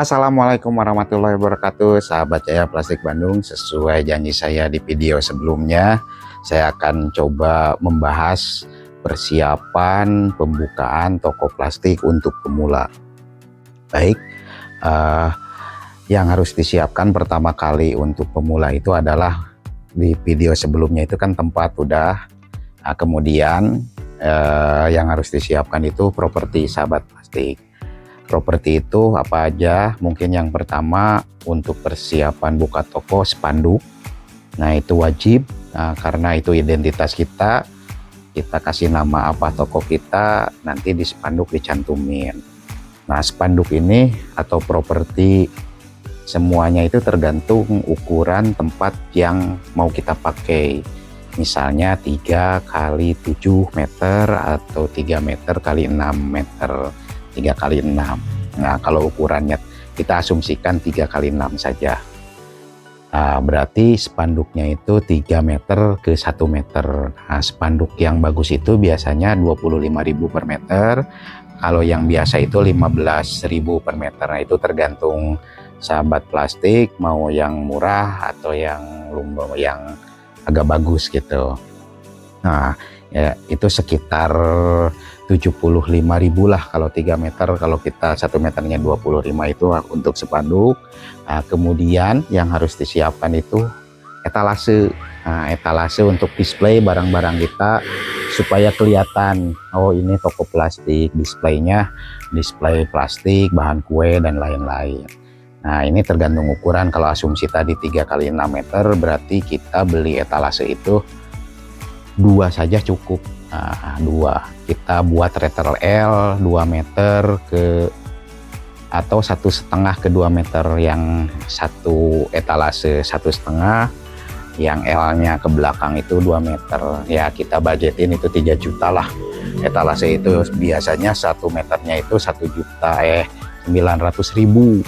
Assalamualaikum warahmatullahi wabarakatuh, sahabat Jaya Plastik Bandung. Sesuai janji saya di video sebelumnya, saya akan coba membahas persiapan pembukaan toko plastik untuk pemula. Baik, yang harus disiapkan pertama kali untuk pemula itu adalah di video sebelumnya itu kan tempat udah. Nah, kemudian yang harus disiapkan itu properti, sahabat plastik. Properti itu apa aja? Mungkin yang pertama untuk persiapan buka toko, spanduk. Nah, itu wajib, karena itu identitas kita. Kita kasih nama apa toko kita, nanti di spanduk dicantumin. Nah, spanduk ini atau properti semuanya itu tergantung ukuran tempat yang mau kita pakai. Misalnya 3 kali 7 meter atau 3 meter kali 6 meter. 3 kali 6. Nah, kalau ukurannya kita asumsikan 3 kali 6 saja. Nah, berarti spanduknya itu 3 meter ke 1 meter. Nah, spanduk yang bagus itu biasanya 25.000 per meter. Kalau yang biasa itu 15.000 per meter. Nah, itu tergantung sahabat plastik mau yang murah atau yang agak bagus gitu. Nah, ya itu sekitar 75.000 lah kalau 3 meter, kalau kita 1 meternya 25 itu untuk spanduk. Nah, kemudian yang harus disiapkan itu etalase. Nah, etalase untuk display barang-barang kita supaya kelihatan, oh ini toko plastik, displaynya display plastik, bahan kue dan lain-lain. Nah, ini tergantung ukuran. Kalau asumsi tadi 3 kali 6 meter, berarti kita beli etalase itu 2 saja cukup. Nah, 2 kita buat letter L 2 meter ke atau 1,5 ke 2 meter, yang satu etalase 1,5, yang L-nya ke belakang itu 2 meter. Ya, kita budgetin itu 3 juta lah. Etalase itu biasanya 1 meternya itu 900.000.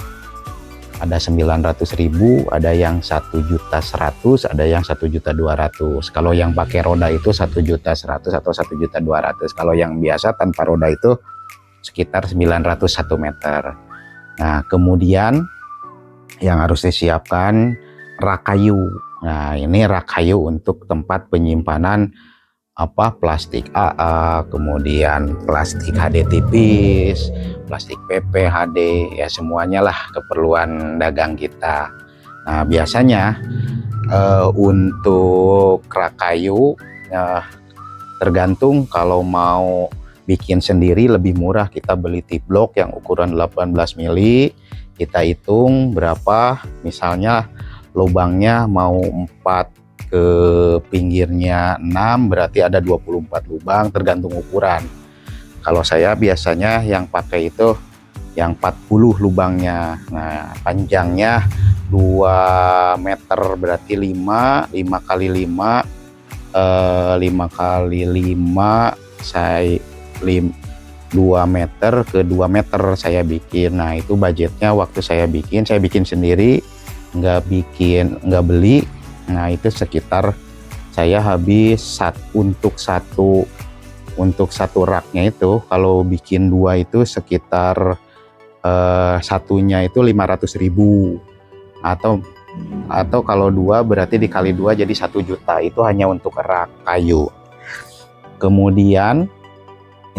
Ada 900.000, ada yang 1.100.000, ada yang 1.200.000. Kalau yang pakai roda itu 1.100.000 atau 1.200.000. Kalau yang biasa tanpa roda itu sekitar 900 1 meter. Nah, kemudian yang harus disiapkan rak kayu. Nah, ini rak kayu untuk tempat penyimpanan plastik AA, kemudian plastik HD tipis, plastik PP, HD, ya semuanya lah keperluan dagang kita. Nah, biasanya untuk rak kayu tergantung, kalau mau bikin sendiri lebih murah, kita beli tip block yang ukuran 18 mili. Kita hitung berapa, misalnya lubangnya mau 4 ke pinggirnya 6, berarti ada 24 lubang, tergantung ukuran. Kalau saya biasanya yang pakai itu yang 40 lubangnya. Nah, panjangnya 2 meter, berarti 5 kali 5 5 kali 5 saya 2 meter ke 2 meter saya bikin. Nah, itu budgetnya waktu saya bikin sendiri, nggak beli. Nah, itu sekitar saya habis untuk satu raknya itu, kalau bikin 2 itu sekitar satunya itu 500.000, atau kalau 2 berarti dikali 2 jadi 1 juta. Itu hanya untuk rak kayu. Kemudian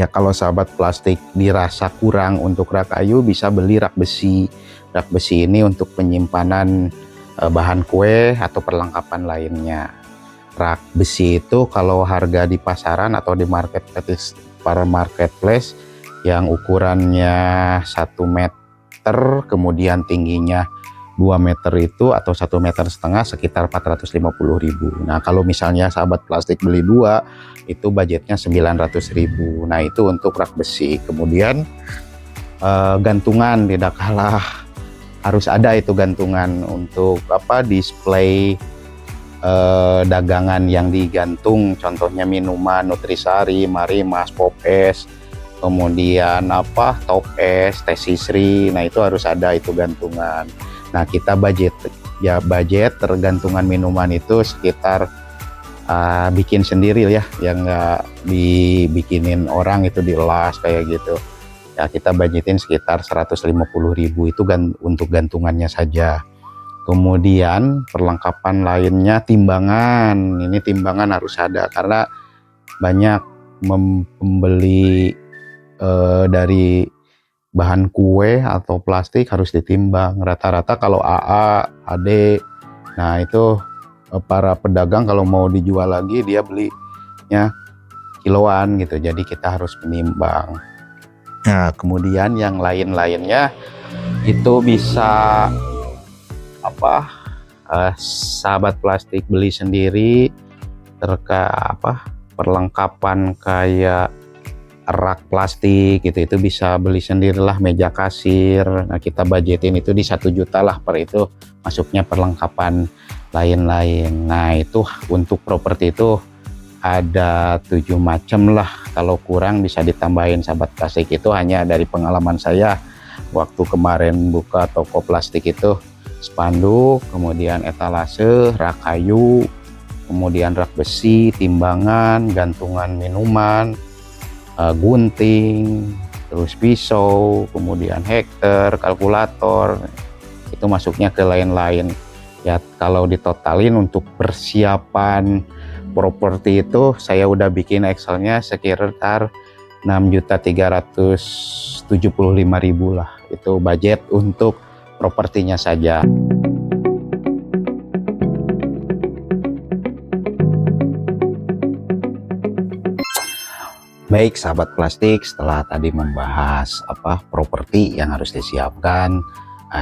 ya, kalau sahabat plastik dirasa kurang untuk rak kayu, bisa beli rak besi. Rak besi ini untuk penyimpanan bahan kue atau perlengkapan lainnya. Rak besi itu kalau harga di pasaran atau di marketplace yang ukurannya 1 meter kemudian tingginya 2 meter itu, atau 1,5 meter sekitar 450.000. Nah, kalau misalnya sahabat plastik beli 2, itu budgetnya 900.000. Nah, itu untuk rak besi. Kemudian gantungan tidak kalah, harus ada itu gantungan untuk display dagangan yang digantung, contohnya minuman Nutrisari, Marimas, Popes, kemudian Top Es, Tesisri. Nah, itu harus ada itu gantungan. Nah, kita budget tergantungan minuman itu sekitar bikin sendiri ya, yang nggak dibikinin orang itu, dilas kayak gitu. Ya kita budgetin sekitar 150.000 itu untuk gantungannya saja. Kemudian perlengkapan lainnya timbangan. Ini timbangan harus ada karena banyak membeli dari bahan kue atau plastik harus ditimbang. Rata-rata kalau AA, AD, nah itu para pedagang kalau mau dijual lagi dia belinya kiloan gitu. Jadi kita harus menimbang. Nah, kemudian yang lain-lainnya itu bisa sahabat plastik beli sendiri, perlengkapan kayak rak plastik gitu, itu bisa beli sendirilah, meja kasir. Nah kita budgetin itu di 1 juta lah per itu masuknya perlengkapan lain-lain. Nah itu untuk properti itu ada 7 macam lah, kalau kurang bisa ditambahin sahabat plastik. Itu hanya dari pengalaman saya waktu kemarin buka toko plastik itu, spanduk, kemudian etalase, rak kayu, kemudian rak besi, timbangan, gantungan minuman, gunting, terus pisau, kemudian hektar, kalkulator, itu masuknya ke lain-lain. Ya kalau ditotalin untuk persiapan properti itu saya udah bikin Excelnya sekitar 6.375.000 lah, itu budget untuk propertinya saja. Baik sahabat plastik, setelah tadi membahas properti yang harus disiapkan,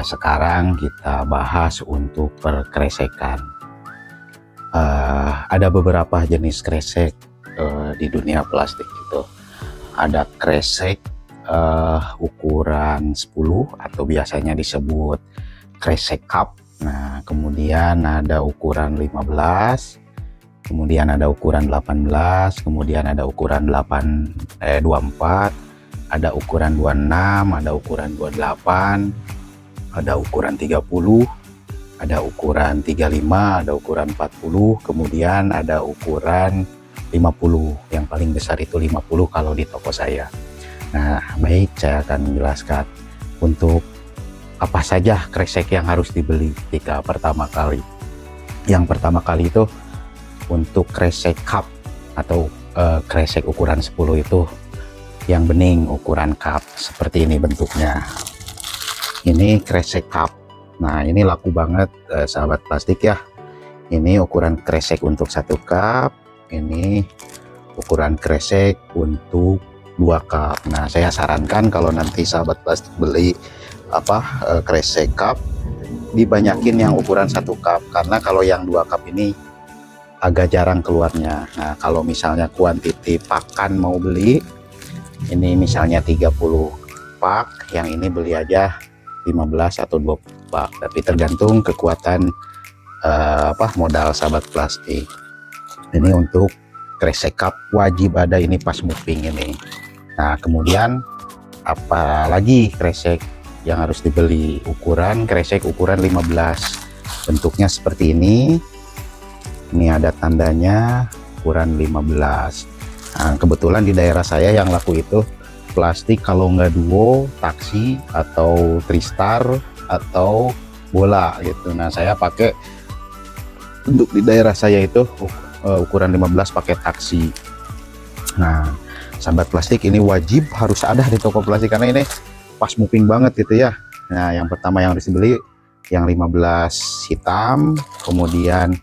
sekarang kita bahas untuk perkresekan. Ada beberapa jenis kresek di dunia plastik itu. Ada kresek ukuran 10 atau biasanya disebut kresek cup. Nah, kemudian ada ukuran 15, kemudian ada ukuran 18, kemudian ada ukuran 24, ada ukuran 26, ada ukuran 28, ada ukuran 30, ada ukuran 35, ada ukuran 40, kemudian ada ukuran 50. Yang paling besar itu 50 kalau di toko saya. Nah, baik, saya akan menjelaskan untuk apa saja kresek yang harus dibeli ketika pertama kali. Yang pertama kali itu untuk kresek cup atau kresek ukuran 10 itu yang bening, ukuran cup seperti ini bentuknya. Ini kresek cup. Nah ini laku banget sahabat plastik ya. Ini ukuran kresek untuk 1 cup, ini ukuran kresek untuk 2 cup. Nah saya sarankan kalau nanti sahabat plastik beli kresek cup, dibanyakin yang ukuran 1 cup, karena kalau yang 2 cup ini agak jarang keluarnya. Nah kalau misalnya kuantiti pakan mau beli, ini misalnya 30 pak, yang ini beli aja 15 atau 20 pak, tapi tergantung kekuatan modal sahabat plastik. Ini untuk kresek cup wajib ada ini pas moving ini. Nah kemudian apalagi kresek yang harus dibeli, ukuran kresek ukuran 15, bentuknya seperti ini. Ini ada tandanya ukuran 15. Nah, kebetulan di daerah saya yang laku itu plastik, kalau nggak duo, taksi atau tristar atau bola gitu. Nah saya pakai untuk di daerah saya itu ukuran 15 pakai taksi. Nah sahabat plastik, ini wajib harus ada di toko plastik karena ini pas moving banget gitu ya. Nah yang pertama yang harus dibeli yang 15 hitam, kemudian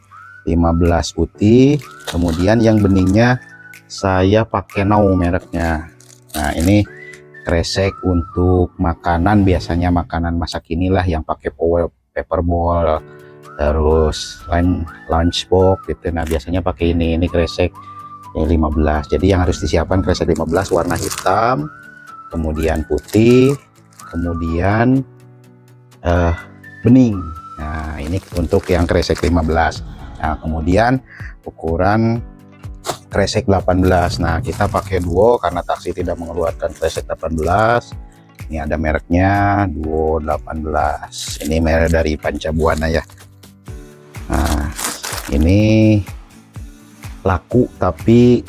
15 putih, kemudian yang beningnya saya pakai Now mereknya. Nah ini kresek untuk makanan, biasanya makanan masak inilah yang pakai paper bowl, terus lunchbox gitu. Nah biasanya pakai ini kresek 15. Jadi yang harus disiapkan kresek 15 warna hitam, kemudian putih, kemudian bening. Nah ini untuk yang kresek 15. Nah kemudian ukuran kresek 18. Nah kita pakai duo karena taksi tidak mengeluarkan kresek 18. Ini ada mereknya duo 18. Ini merek dari Pancabuana ya. Nah ini laku tapi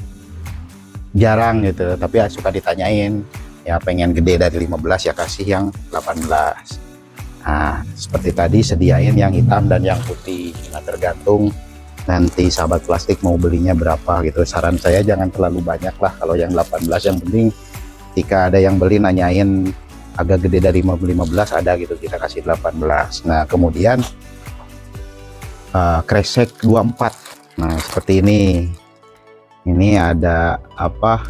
jarang gitu, tapi suka ditanyain ya pengen gede dari 15 ya kasih yang 18. Nah seperti tadi sediain yang hitam dan yang putih. Nah tergantung nanti sahabat plastik mau belinya berapa gitu. Saran saya jangan terlalu banyak lah kalau yang 18. Yang penting ketika ada yang beli nanyain agak gede dari 15 ada gitu, kita kasih 18. Nah kemudian kresek 24. Nah seperti ini ada apa,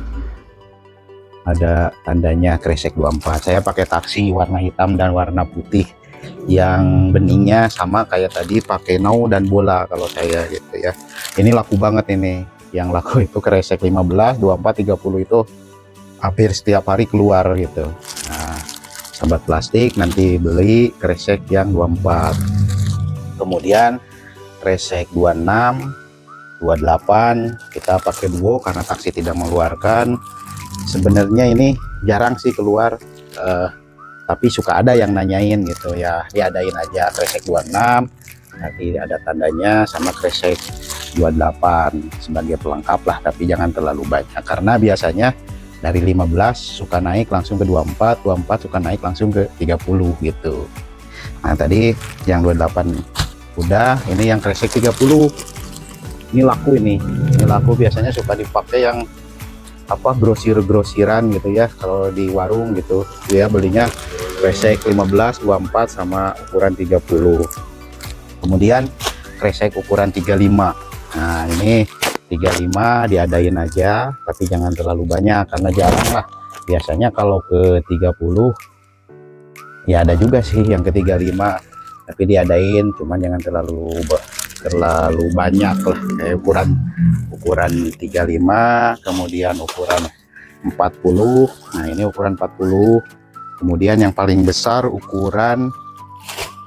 ada tandanya kresek 24. Saya pakai taksi warna hitam dan warna putih, yang beningnya sama kayak tadi, pakai nau dan bola kalau saya gitu ya. Ini laku banget ini, yang laku itu kresek 15, 24, 30 itu hampir setiap hari keluar gitu. Nah sahabat plastik nanti beli kresek yang 24, kemudian kresek 26, 28 kita pakai duo karena taksi tidak mengeluarkan. Sebenarnya ini jarang sih keluar, tapi suka ada yang nanyain gitu ya, diadain aja kresek 26 nanti ada tandanya, sama kresek 28 sebagai pelengkap lah, tapi jangan terlalu banyak karena biasanya dari 15 suka naik langsung ke 24, 24 suka naik langsung ke 30 gitu. Nah tadi yang 28 udah, ini yang kresek 30 ini laku, ini laku, biasanya suka dipakai yang apa, grosir-grosiran gitu ya, kalau di warung gitu ya, belinya kresek 15, 24 sama ukuran 30. Kemudian kresek ukuran 35. Nah ini 35 diadain aja, tapi jangan terlalu banyak karena jarang lah. Biasanya kalau ke 30 ya ada juga sih yang ke 35, tapi diadain, cuman jangan terlalu banyak lah. Kayak ukuran 35, kemudian ukuran 40. Nah ini ukuran 40, kemudian yang paling besar ukuran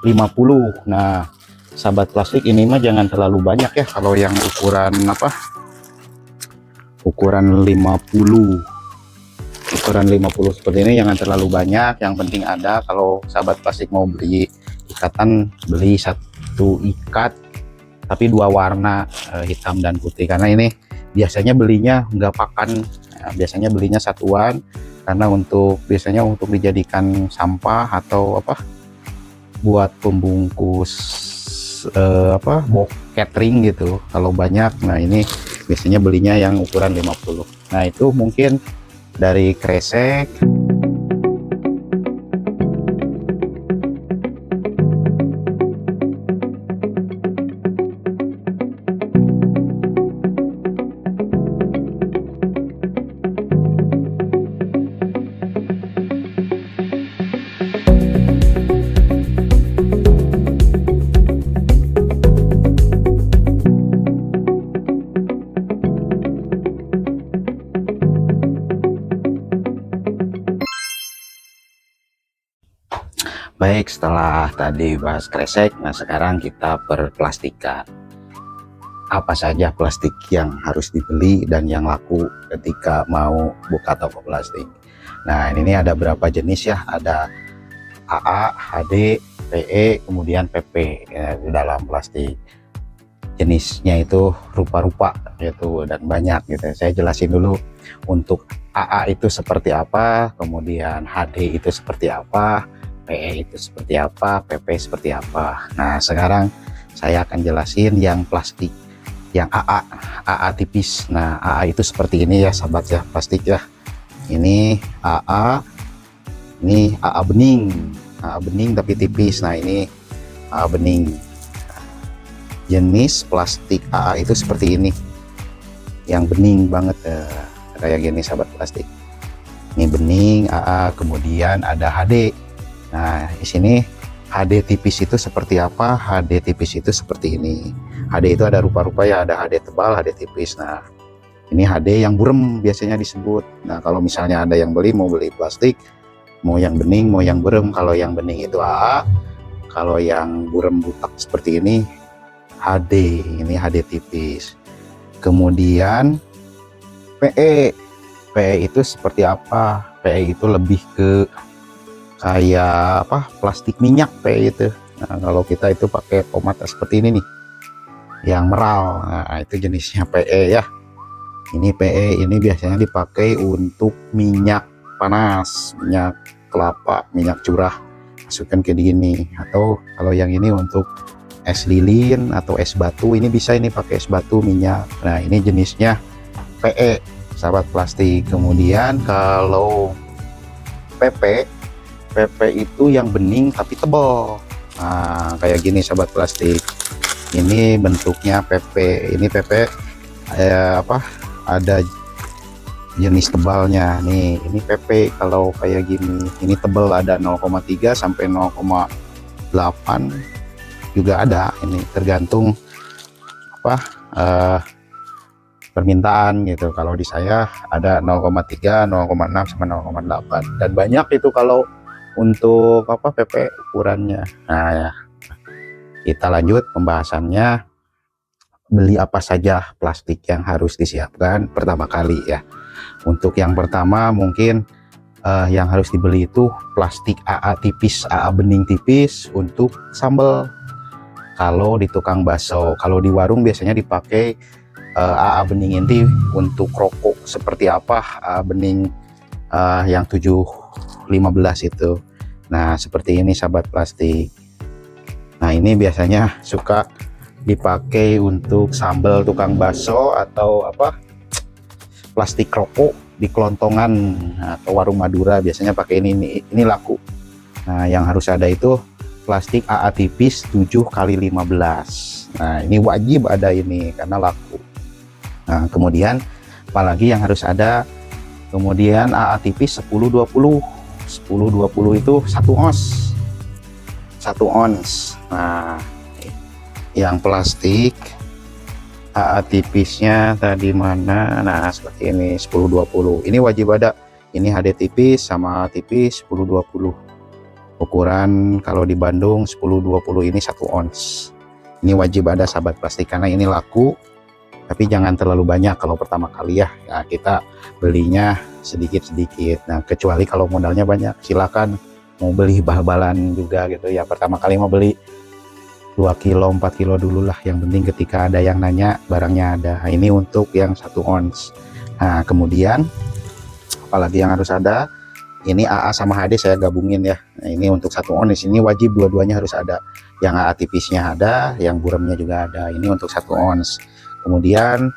50. Nah sahabat plastik ini mah jangan terlalu banyak ya, kalau yang ukuran apa, ukuran 50 seperti ini jangan terlalu banyak, yang penting ada. Kalau sahabat plastik mau beli ikatan, beli satu ikat tapi dua warna, hitam dan putih, karena ini biasanya belinya nggak pakan. Nah, biasanya belinya satuan karena biasanya untuk dijadikan sampah atau apa, buat pembungkus box catering gitu kalau banyak. Nah ini biasanya belinya yang ukuran 50. Nah itu mungkin dari kresek. Baik, setelah tadi bahas kresek, nah sekarang kita perplastikan. Apa saja plastik yang harus dibeli dan yang laku ketika mau buka toko plastik. Nah ini ada berapa jenis ya, ada AA, HD, PE, kemudian PP ya, di dalam plastik. Jenisnya itu rupa-rupa gitu dan banyak gitu. Saya jelasin dulu untuk AA itu seperti apa, kemudian HD itu seperti apa, PE itu seperti apa, PP seperti apa. Nah sekarang saya akan jelasin yang plastik, yang AA tipis. Nah AA itu seperti ini ya sahabat ya, plastik ya. Ini AA, ini AA bening tapi tipis. Nah ini AA bening. Jenis plastik AA itu seperti ini, yang bening banget kayak gini sahabat plastik. Ini bening AA, kemudian ada HD. Nah di sini HD tipis itu seperti apa, HD tipis itu seperti ini. HD itu ada rupa-rupa ya, ada HD tebal, HD tipis. Nah ini HD yang burem biasanya disebut. Nah kalau misalnya ada yang mau beli plastik, mau yang bening mau yang burem. Kalau yang bening itu AA, kalau yang burem butak seperti ini HD, ini HD tipis. Kemudian PE itu seperti apa? PE itu lebih ke kayak apa, plastik minyak PE itu. Nah kalau kita itu pakai pomade seperti ini nih, yang meral. Nah itu jenisnya PE ya. Ini PE ini biasanya dipakai untuk minyak panas, minyak kelapa, minyak curah, masukkan ke gini. Atau kalau yang ini untuk es lilin atau es batu, ini bisa ini pakai es batu minyak. Nah ini jenisnya PE, sahabat plastik. Kemudian kalau PP itu yang bening tapi tebal. Nah kayak gini sahabat plastik, ini bentuknya PP. Ini PP ada jenis tebalnya nih. Ini PP kalau kayak gini, ini tebal, ada 0,3 sampai 0,8 juga ada. Ini tergantung permintaan gitu. Kalau di saya ada 0,3, 0,6 sampai 0,8, dan banyak itu kalau untuk PP ukurannya. Nah ya, kita lanjut pembahasannya. Beli apa saja plastik yang harus disiapkan pertama kali ya. Untuk yang pertama mungkin yang harus dibeli itu plastik AA tipis, AA bening tipis untuk sambal. Kalau di tukang bakso, kalau di warung biasanya dipakai AA bening ini untuk rokok. Seperti apa AA bening yang 715 itu. Nah seperti ini sahabat plastik. Nah ini biasanya suka dipakai untuk sambal tukang bakso atau plastik rokok di kelontongan atau warung Madura, biasanya pakai ini laku. Nah yang harus ada itu plastik AA tipis 7x15. Nah ini wajib ada ini karena laku. Nah kemudian apalagi yang harus ada, kemudian AA tipis 1020 itu 1 ons. Nah yang plastik AA tipisnya tadi mana? Nah seperti ini 1020, ini wajib ada. Ini HD tipis sama tipis 1020 ukuran. Kalau di Bandung 1020 ini 1 ons. Ini wajib ada sahabat plastik karena ini laku, tapi jangan terlalu banyak kalau pertama kali ya. Nah, kita belinya sedikit-sedikit. Nah kecuali kalau modalnya banyak, silakan mau beli bal-balan juga gitu ya. Pertama kali mau beli 2 kilo 4 kilo dulu lah, yang penting ketika ada yang nanya barangnya ada. Nah, ini untuk yang 1 ons. Nah kemudian apalagi yang harus ada, ini AA sama HD saya gabungin ya. Nah, ini untuk 1 ons, ini wajib dua-duanya harus ada. Yang AA tipisnya ada, yang buramnya juga ada. Ini untuk 1 ons. Kemudian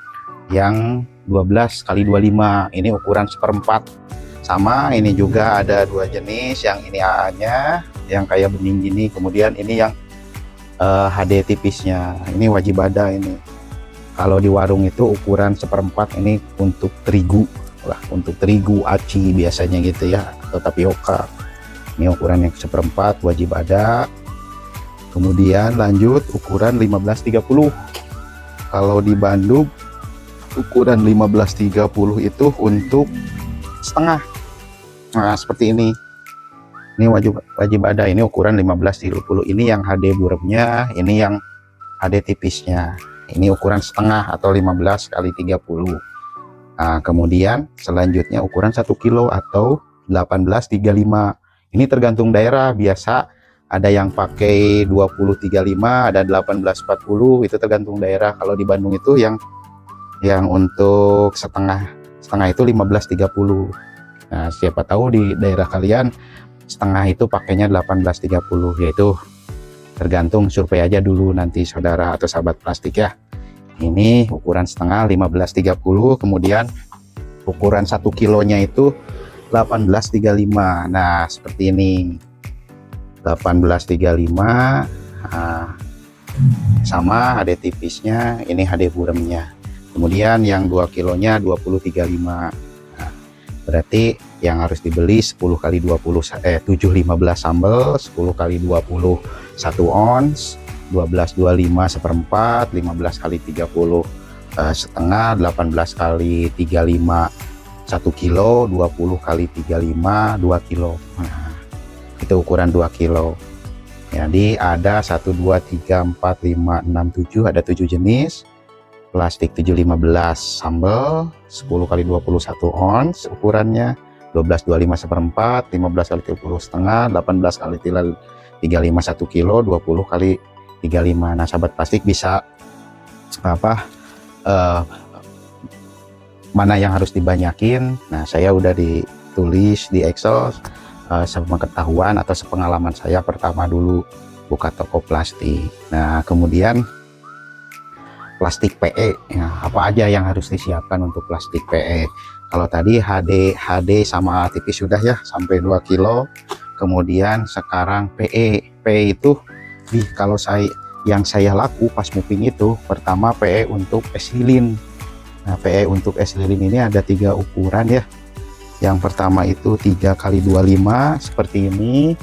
yang 12x25, ini ukuran 1/4. Sama ini juga ada 2 jenis, yang ini AA nya yang kayak bening gini, kemudian ini yang HD tipisnya. Ini wajib ada ini. Kalau di warung itu ukuran 1/4, ini untuk terigu lah, untuk terigu aci biasanya gitu ya, atau tapioka. Ini ukuran yang 1/4 wajib ada. Kemudian lanjut ukuran 1530. Kalau di Bandung ukuran 1530 itu untuk setengah. Nah seperti ini. Ini wajib ada. Ini ukuran 1530. Ini yang HD buramnya, ini yang HD tipisnya. Ini ukuran setengah atau 15x30. Nah, kemudian selanjutnya ukuran 1 kilo atau 1835. Ini tergantung daerah. Biasa ada yang pakai 2035, ada 1840, itu tergantung daerah. Kalau di Bandung itu yang untuk setengah itu 1530. Nah, siapa tahu di daerah kalian setengah itu pakainya 1830, yaitu tergantung, survei aja dulu nanti saudara atau sahabat plastik ya. Ini ukuran setengah 1530, kemudian ukuran 1 kilonya itu 1835. Nah seperti ini 1835. Nah, sama HD tipisnya, ini HD buramnya. Kemudian yang 2 kilonya 2035. Nah, berarti yang harus dibeli 10x20 715 sambal, 10x20 1 ons, 1225 1/4, 15x30 setengah, 18x35 1 kilo, 20x35 2 kilo. Nah, itu ukuran 2 kilo. Jadi ada 1 2 3 4 5 6 7, ada 7 jenis. Plastik 715 sambal, 10x20 1 ons ukurannya, 1225 1/4, 15x30 setengah, 18x35 1 kilo, 20x35. Nah sahabat plastik bisa mana yang harus dibanyakin. Nah saya udah tulis di Excel sepengetahuan atau sepengalaman saya pertama dulu buka toko plastik. Nah, kemudian plastik PE, ya, apa aja yang harus disiapkan untuk plastik PE. Kalau tadi HD sama tipis sudah ya sampai 2 kilo. Kemudian sekarang PE itu kalau yang saya laku pas moving itu pertama PE untuk es lilin. Nah, PE untuk es lilin ini ada 3 ukuran ya. Yang pertama itu 3x25 seperti ini.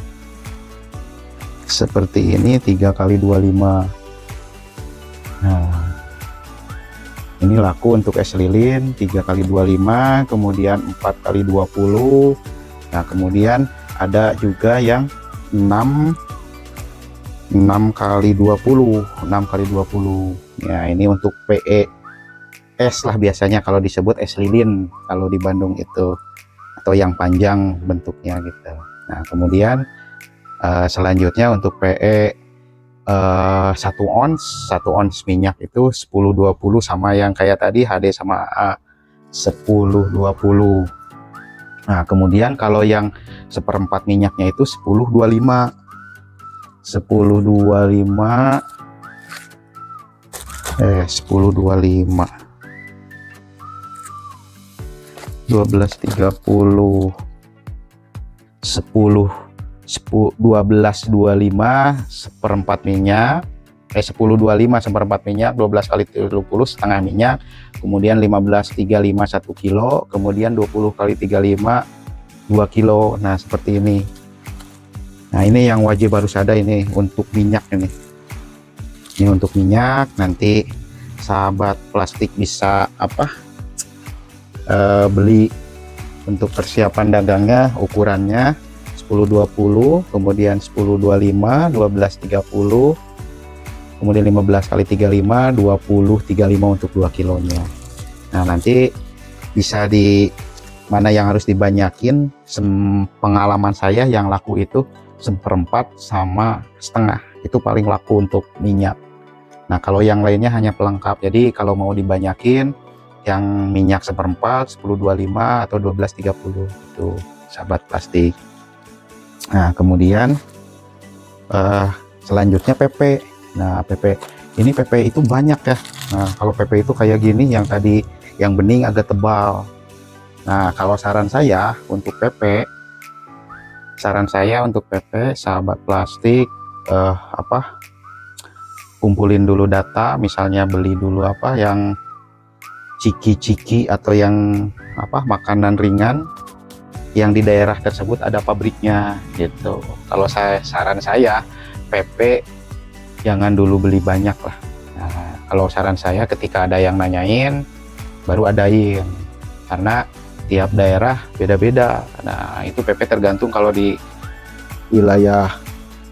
Seperti ini 3x25. Nah, ini laku untuk es lilin 3x25, kemudian 4x20. Nah, kemudian ada juga yang 6x20. Ya, ini untuk PE es lah biasanya kalau disebut es lilin kalau di Bandung itu, atau yang panjang bentuknya gitu. Nah, kemudian selanjutnya untuk PE 1 ons minyak itu 10-20 sama yang kayak tadi HD sama A 10-20. Nah, kemudian kalau yang seperempat minyaknya itu 10-25 10-25 10-25 12-30 12-25 seperempat minyak, 10-25 seperempat minyak, 12x30 setengah minyak, kemudian 15-35 1 kilo, kemudian 20x35 2 kilo. Nah, seperti ini. Nah, ini yang wajib harus ada ini untuk minyak ini. Ini untuk minyak, nanti sahabat plastik bisa beli untuk persiapan dagangnya, ukurannya 10-20, kemudian 10-25, 12-30, kemudian 15x35, 20-35 untuk 2 kilonya. Nah, nanti bisa di mana yang harus dibanyakin. Pengalaman saya yang laku itu seperempat sama setengah, itu paling laku untuk minyak. Nah, kalau yang lainnya hanya pelengkap. Jadi kalau mau dibanyakin yang minyak seperempat 10-25 atau 12-30 itu sahabat plastik. Nah, kemudian selanjutnya PP. Nah, PP ini PP itu banyak ya. Nah, kalau PP itu kayak gini, yang tadi yang bening agak tebal. Nah, kalau saran saya untuk PP sahabat plastik kumpulin dulu data, misalnya beli dulu yang ciki-ciki atau yang makanan ringan yang di daerah tersebut ada pabriknya gitu. Kalau saran saya PP jangan dulu beli banyak lah. Nah, kalau saran saya ketika ada yang nanyain baru adain, karena tiap daerah beda-beda. Nah, itu PP tergantung. Kalau di wilayah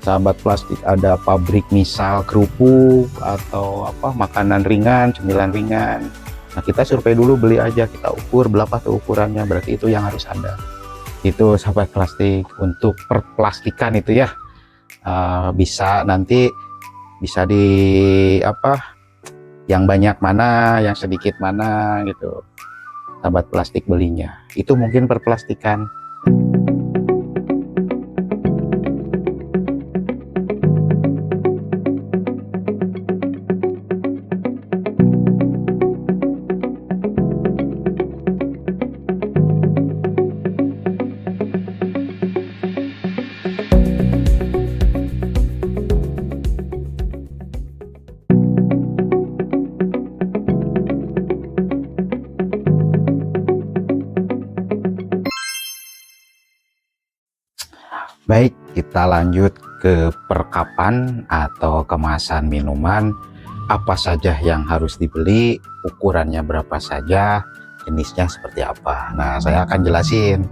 sahabat plastik ada pabrik misal kerupuk atau makanan ringan, cemilan ringan. Nah, kita survei dulu, beli aja, kita ukur berapa tuh ukurannya, berarti itu yang harus ada. Itu sahabat plastik untuk perplastikan itu ya. Bisa nanti bisa di yang banyak mana, yang sedikit mana gitu sahabat plastik belinya. Itu mungkin perplastikan. Baik, kita lanjut ke perkapan atau kemasan minuman. Apa saja yang harus dibeli, ukurannya berapa saja, jenisnya seperti apa. Nah, saya akan jelasin.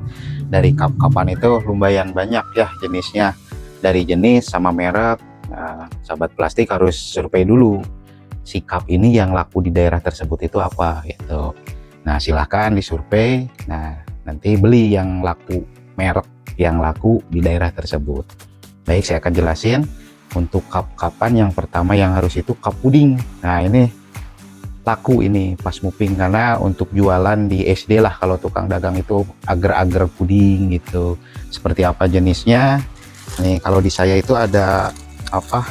Dari cup-cupan itu lumayan banyak ya jenisnya. Dari jenis sama merek. Nah, sahabat plastik harus survei dulu si cup ini yang laku di daerah tersebut itu apa gitu. Nah, silahkan disurvei. Nah, nanti beli yang laku, merek yang laku di daerah tersebut. Baik, saya akan jelasin. Untuk cup-cupan yang pertama yang harus itu cup puding. Nah, ini laku ini pas muping, karena untuk jualan di SD lah kalau tukang dagang itu agar-agar puding gitu. Seperti apa jenisnya nih, kalau di saya itu ada apa,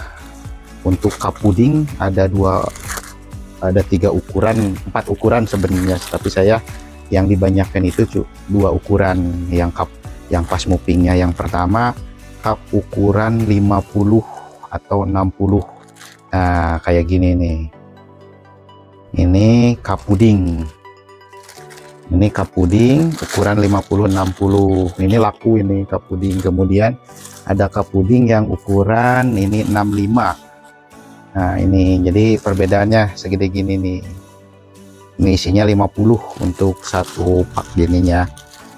untuk cup puding ada tiga ukuran, 4 ukuran sebenarnya, tapi saya yang dibanyakan itu 2 ukuran yang cup yang pas mupingnya. Yang pertama cup ukuran 50 atau 60. Nah kayak gini nih, ini cup puding, ini cup puding ukuran 50-60, ini laku ini cup puding. Kemudian ada cup puding yang ukuran ini 65. Nah ini jadi perbedaannya segede gini nih, ini isinya 50 untuk satu pak gininya.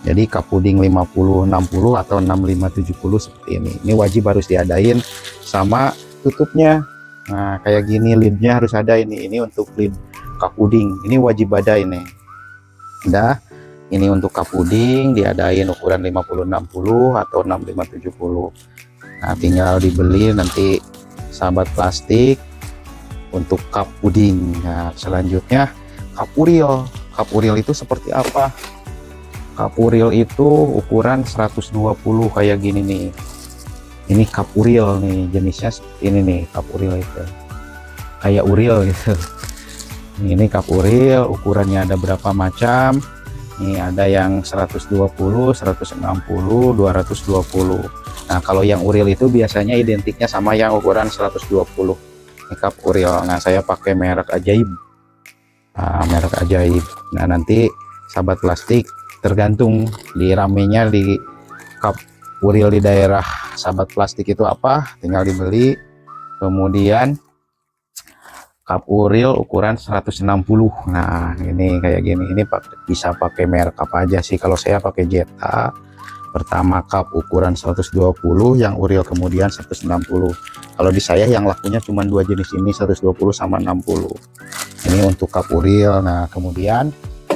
Jadi cup puding 50-60 atau 65-70 seperti ini wajib harus diadain sama tutupnya. Nah kayak gini lidnya harus ada, ini untuk lid cup puding ini wajib ada ini. Udah, ini untuk cup puding diadain ukuran 50-60 atau 65-70. Nah tinggal dibeli nanti sahabat plastik untuk cup puding. Nah selanjutnya cup uril. Cup uril itu seperti apa? Cup uril itu ukuran 120 kayak gini nih. Ini cup uril nih, jenisnya seperti ini nih, cup uril itu kayak uril gitu. Ini cup uril ukurannya ada berapa macam. Ini ada yang 120, 160, 220. Nah kalau yang uril itu biasanya identiknya sama yang ukuran 120. Ini cup uril. Nah saya pakai merek Ajaib. Nah, merek Ajaib. Nah nanti sahabat plastik tergantung di ramenya di cup uril di daerah sahabat plastik itu apa, tinggal dibeli. Kemudian cup uril ukuran 160. Nah ini kayak gini, ini bisa pakai merek apa aja sih. Kalau saya pakai Jeta pertama cup ukuran 120, yang uril kemudian 160. Kalau di saya yang lakunya cuma 2 jenis ini, 120 sama 60. Ini untuk cup uril. Nah kemudian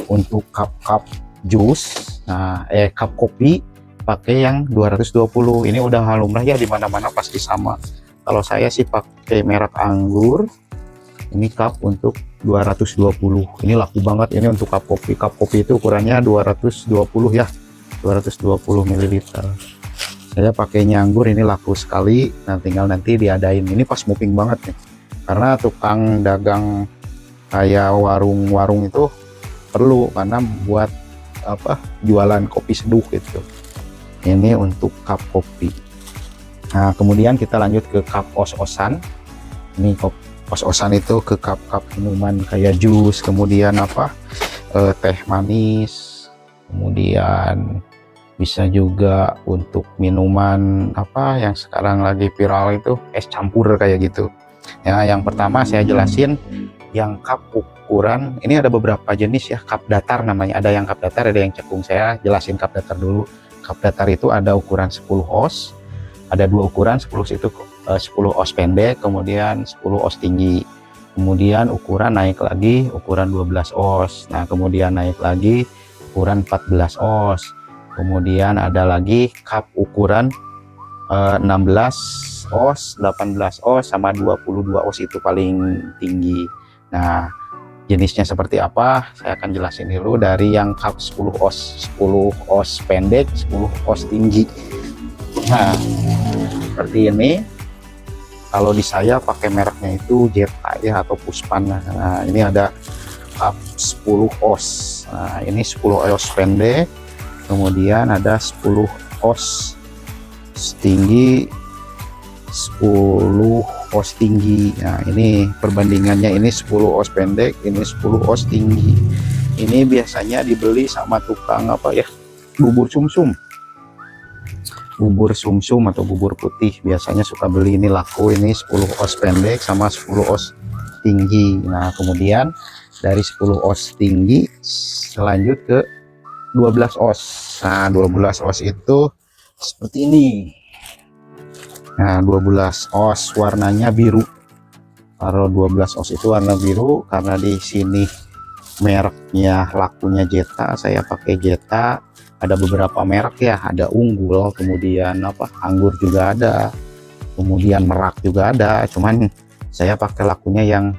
untuk cup jus, nah cup kopi pakai yang 220. Ini udah lumrah ya, dimana-mana pasti sama. Kalau saya sih pakai merek Anggur. Ini cup untuk 220, ini laku banget ini untuk cup kopi. Cup kopi itu ukurannya 220 ya, 220 ml. Saya pakainya Anggur, ini laku sekali. Nah tinggal nanti diadain, ini pas moving banget nih, karena tukang dagang kayak warung-warung itu perlu, karena buat apa, jualan kopi seduh gitu. Ini untuk cup kopi. Nah kemudian kita lanjut ke cup os-osan. Ini os-osan itu ke cup-cup minuman kayak jus, kemudian apa, teh manis, kemudian bisa juga untuk minuman apa yang sekarang lagi viral itu, es campur kayak gitu ya. Yang pertama saya jelasin yang cup ukuran, ini ada beberapa jenis ya, cup datar namanya, ada yang cup datar, ada yang cekung. Saya jelasin cup datar dulu. Cup datar itu ada ukuran 10 os, ada 2 ukuran, 10 itu 10 os pendek, kemudian 10 os tinggi. Kemudian ukuran naik lagi, ukuran 12 os. Nah kemudian naik lagi ukuran 14 os. Kemudian ada lagi cup ukuran 16 os, 18 os, sama 22 os itu paling tinggi. Nah jenisnya seperti apa saya akan jelasin dulu. Dari yang cup 10 os pendek, 10 os tinggi. Nah seperti ini. Kalau di saya pakai mereknya itu Jeta ya, atau Puspan. Nah ini ada cup 10 os. Nah ini 10 os pendek, kemudian ada 10 os tinggi, 10 os tinggi. Nah ini perbandingannya, ini 10 os pendek, ini 10 os tinggi. Ini biasanya dibeli sama tukang apa ya, bubur sumsum. Bubur sumsum atau bubur putih biasanya suka beli, ini laku. Ini 10 os pendek sama 10 os tinggi. Nah kemudian dari 10 os tinggi lanjut ke 12 os. Nah 12 os itu seperti ini. Nah 12 os warnanya biru. Kalau 12 os itu warna biru, karena di sini mereknya lakunya Jeta, saya pakai Jeta. Ada beberapa merek ya, ada Unggul, kemudian apa, Anggur juga ada, kemudian Merak juga ada. Cuman saya pakai lakunya yang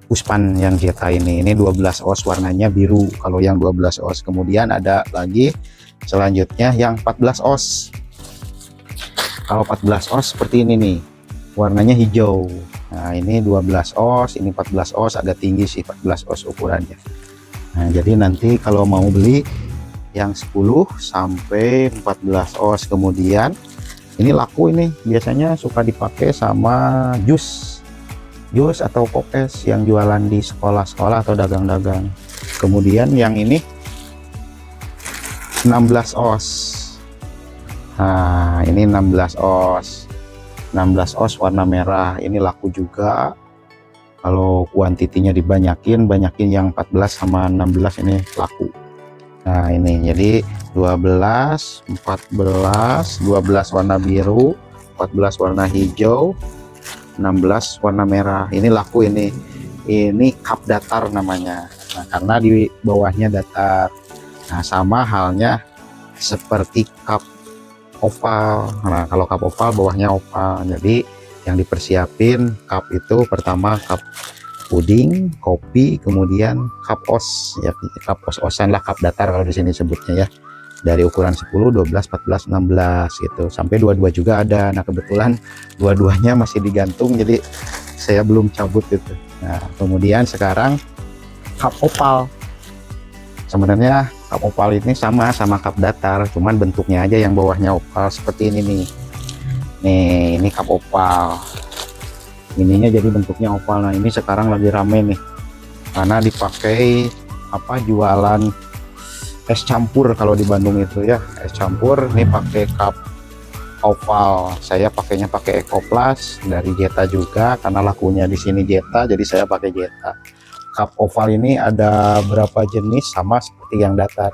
Uspan yang Jeta ini 12 oz warnanya biru kalau yang 12 oz. Kemudian ada lagi selanjutnya yang 14 oz. Kalau 14 oz seperti ini nih, warnanya hijau. Nah ini 12 oz, ini 14 oz, agak tinggi sih 14 oz ukurannya. Nah jadi nanti kalau mau beli yang 10 sampai 14 oz, kemudian ini laku, ini biasanya suka dipakai sama jus atau popes yang jualan di sekolah-sekolah atau dagang-dagang. Kemudian yang ini 16 oz. Nah ini 16 oz, 16 oz warna merah, ini laku juga. Kalau kuantitinya dibanyakin, yang 14 sama 16 ini laku. Nah ini jadi 12, 14, 12 warna biru, 14 warna hijau, 16 warna merah, ini laku. Ini cup datar namanya. Nah, karena di bawahnya datar. Nah sama halnya seperti cup oval. Nah kalau cup oval bawahnya oval, jadi yang dipersiapin cup itu pertama cup puding, kopi, kemudian cup os, ya cup os-osan lah, cup datar kalau di sini sebutnya ya. Dari ukuran 10, 12, 14, 16 gitu, sampai 22 juga ada. Nah kebetulan dua-duanya masih digantung, jadi saya belum cabut gitu. Nah kemudian sekarang cup oval. Sebenarnya cup oval ini sama cup datar, cuman bentuknya aja yang bawahnya oval seperti ini nih. Nih ini cup oval, ininya jadi bentuknya oval. Nah ini sekarang lagi rame nih karena dipakai jualan es campur. Kalau di Bandung itu ya es campur, ini pakai cup oval. Saya pakainya pakai Ecoplus dari Jeta juga karena lakunya di sini Jeta, jadi saya pakai Jeta. Cup oval ini ada berapa jenis, sama seperti yang datar,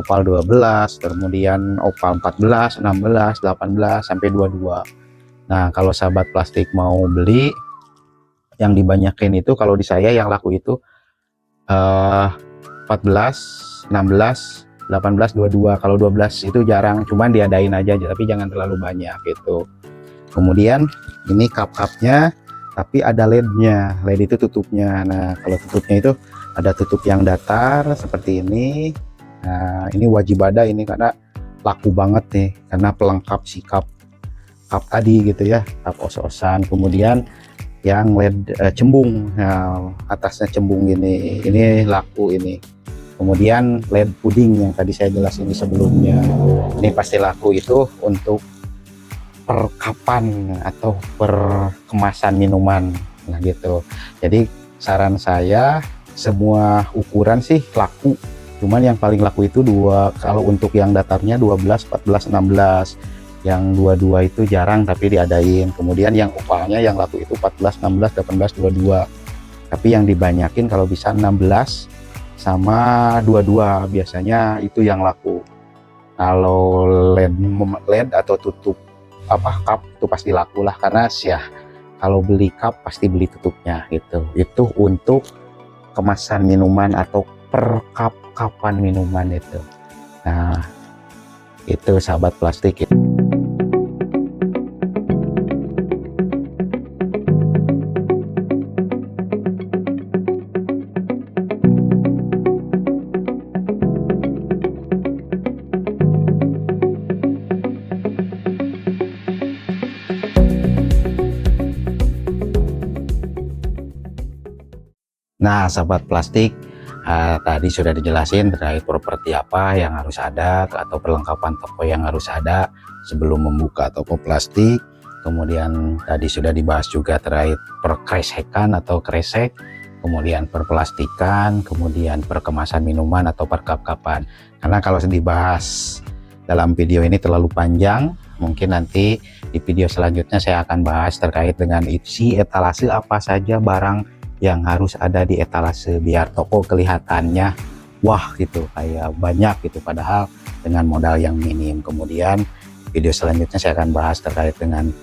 oval 12, kemudian oval 14, 16, 18 sampai 22. Nah kalau sahabat plastik mau beli yang dibanyakin itu, kalau di saya yang laku itu 14, 16, 18, 22. Kalau 12 itu jarang, cuman diadain aja, tapi jangan terlalu banyak gitu. Kemudian ini cup-cupnya, tapi ada LED-nya. LED itu tutupnya. Nah kalau tutupnya itu ada tutup yang datar seperti ini. Nah ini wajib ada ini karena laku banget nih, karena pelengkap si cup tadi gitu ya, cup os-osan. Kemudian yang LED cembung, nah, atasnya cembung ini laku ini. Kemudian LED puding yang tadi saya jelasin sebelumnya, ini pasti laku. Itu untuk perkapan atau perkemasan minuman, nah gitu. Jadi saran saya semua ukuran sih laku, cuman yang paling laku itu dua. Kalau untuk yang datarnya 12, 14, 16, yang 22 itu jarang tapi diadain. Kemudian yang ovalnya yang laku itu 14, 16, 18, 22, tapi yang dibanyakin kalau bisa 16 sama 22 biasanya itu yang laku. Kalau LED atau tutup cup itu pasti laku lah, karena ya kalau beli cup pasti beli tutupnya gitu. Itu untuk kemasan minuman atau perkap-kapan minuman itu. Nah itu sahabat plastik. Nah sahabat plastik, tadi sudah dijelasin terkait properti apa yang harus ada atau perlengkapan toko yang harus ada sebelum membuka toko plastik. Kemudian tadi sudah dibahas juga terkait perkresekan atau kresek, kemudian perplastikan, kemudian perkemasan minuman atau perkap-kapan. Karena kalau dibahas dalam video ini terlalu panjang, mungkin nanti di video selanjutnya saya akan bahas terkait dengan isi etalase, apa saja barang yang harus ada di etalase biar toko kelihatannya wah gitu, kayak banyak gitu, padahal dengan modal yang minim. Kemudian video selanjutnya saya akan bahas terkait dengan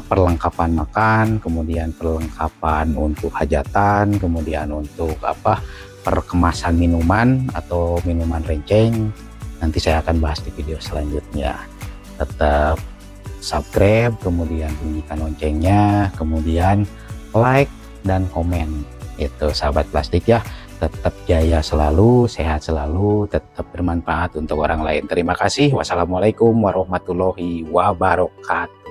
perlengkapan makan, kemudian perlengkapan untuk hajatan, kemudian untuk perkemasan minuman atau minuman renceng. Nanti saya akan bahas di video selanjutnya. Tetap subscribe, kemudian bunyikan loncengnya, kemudian like dan komen. Itu sahabat plastik ya, tetap jaya selalu, sehat selalu, tetap bermanfaat untuk orang lain. Terima kasih. Wassalamualaikum warahmatullahi wabarakatuh.